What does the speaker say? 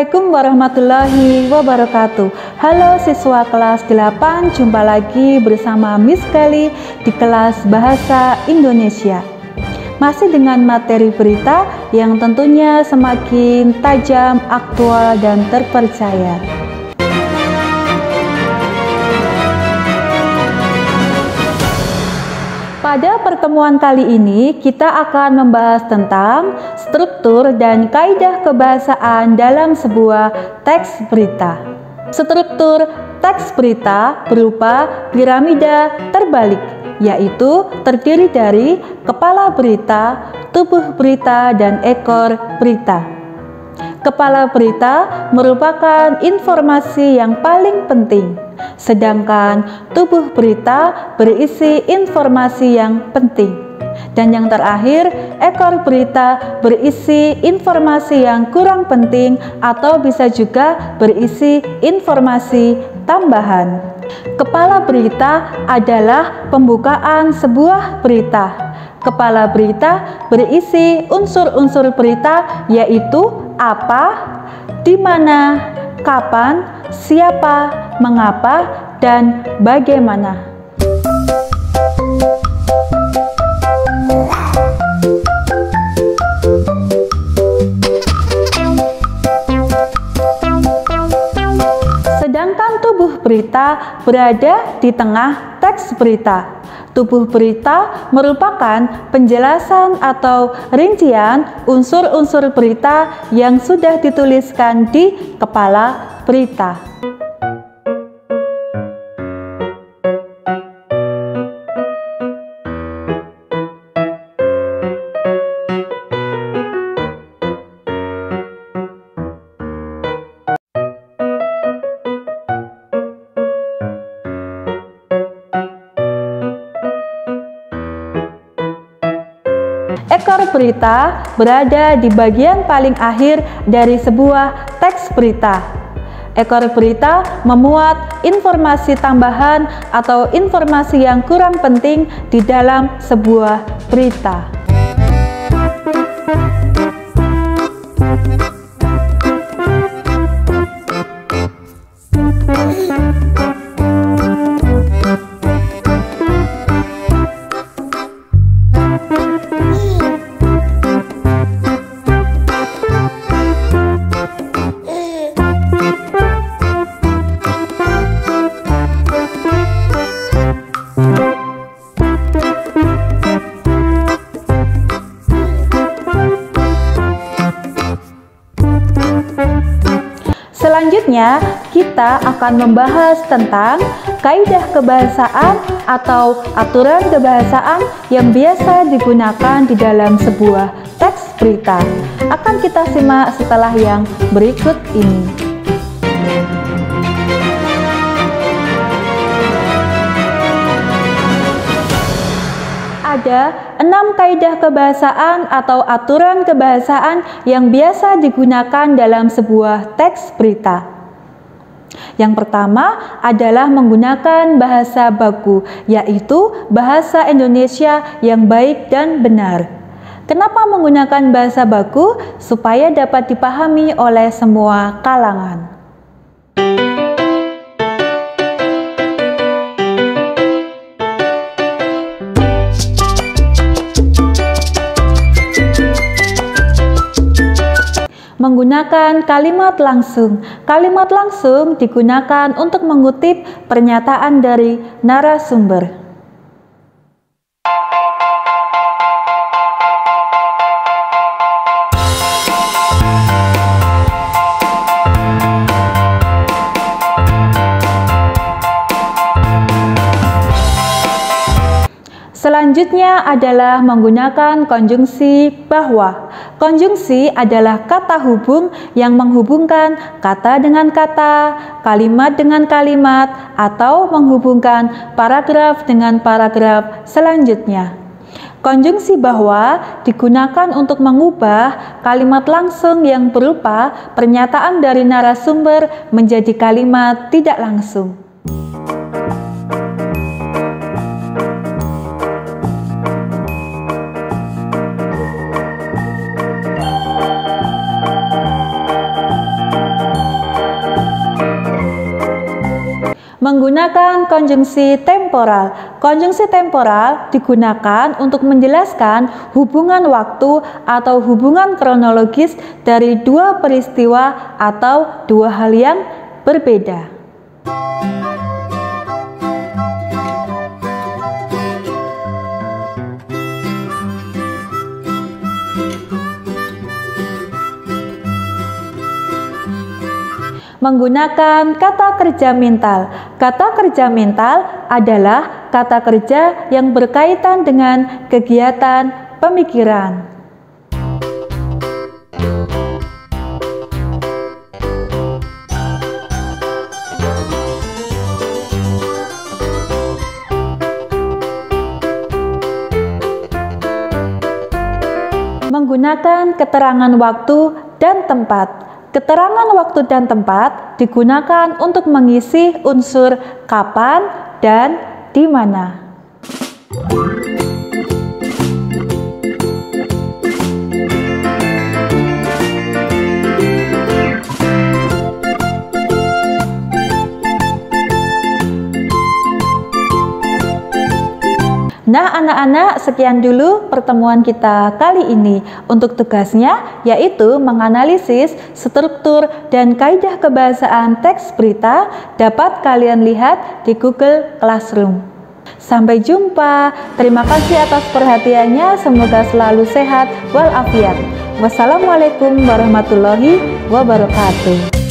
Assalamualaikum warahmatullahi wabarakatuh. Halo siswa kelas 8, jumpa lagi bersama Miss Kelly di kelas Bahasa Indonesia. Masih dengan materi berita yang tentunya semakin tajam, aktual, dan terpercaya. Pada pertemuan kali ini, kita akan membahas tentang struktur dan kaidah kebahasaan dalam sebuah teks berita. Struktur teks berita berupa piramida terbalik, yaitu terdiri dari kepala berita, tubuh berita, dan ekor berita. Kepala berita merupakan informasi yang paling penting, sedangkan tubuh berita berisi informasi yang penting. Dan yang terakhir, ekor berita berisi informasi yang kurang penting atau bisa juga berisi informasi tambahan. Kepala berita adalah pembukaan sebuah berita. Kepala berita berisi unsur-unsur berita, yaitu apa, di mana, kapan, siapa, mengapa, dan bagaimana. Sedangkan tubuh berita berada di tengah teks berita. Tubuh berita merupakan penjelasan atau rincian unsur-unsur berita yang sudah dituliskan di kepala berita. Ekor berita berada di bagian paling akhir dari sebuah teks berita. Ekor berita memuat informasi tambahan atau informasi yang kurang penting di dalam sebuah berita. Selanjutnya, kita akan membahas tentang kaidah kebahasaan atau aturan kebahasaan yang biasa digunakan di dalam sebuah teks berita. Akan kita simak setelah yang berikut ini. Ada 6 kaidah kebahasaan atau aturan kebahasaan yang biasa digunakan dalam sebuah teks berita. Yang pertama adalah menggunakan bahasa baku, yaitu bahasa Indonesia yang baik dan benar. Kenapa menggunakan bahasa baku? Supaya dapat dipahami oleh semua kalangan. Menggunakan kalimat langsung. Kalimat langsung digunakan untuk mengutip pernyataan dari narasumber. Selanjutnya adalah menggunakan konjungsi bahwa. Konjungsi adalah kata hubung yang menghubungkan kata dengan kata, kalimat dengan kalimat, atau menghubungkan paragraf dengan paragraf selanjutnya. Konjungsi bahwa digunakan untuk mengubah kalimat langsung yang berupa pernyataan dari narasumber menjadi kalimat tidak langsung. Menggunakan konjungsi temporal. Konjungsi temporal digunakan untuk menjelaskan hubungan waktu atau hubungan kronologis dari dua peristiwa atau dua hal yang berbeda. Menggunakan kata kerja mental. Kata kerja mental adalah kata kerja yang berkaitan dengan kegiatan pemikiran. Menggunakan keterangan waktu dan tempat. Keterangan waktu dan tempat digunakan untuk mengisi unsur kapan dan di mana. Nah anak-anak, sekian dulu pertemuan kita kali ini. Untuk tugasnya yaitu menganalisis struktur dan kaidah kebahasaan teks berita, dapat kalian lihat di Google Classroom. Sampai jumpa, terima kasih atas perhatiannya, semoga selalu sehat walafiat. Wassalamualaikum warahmatullahi wabarakatuh.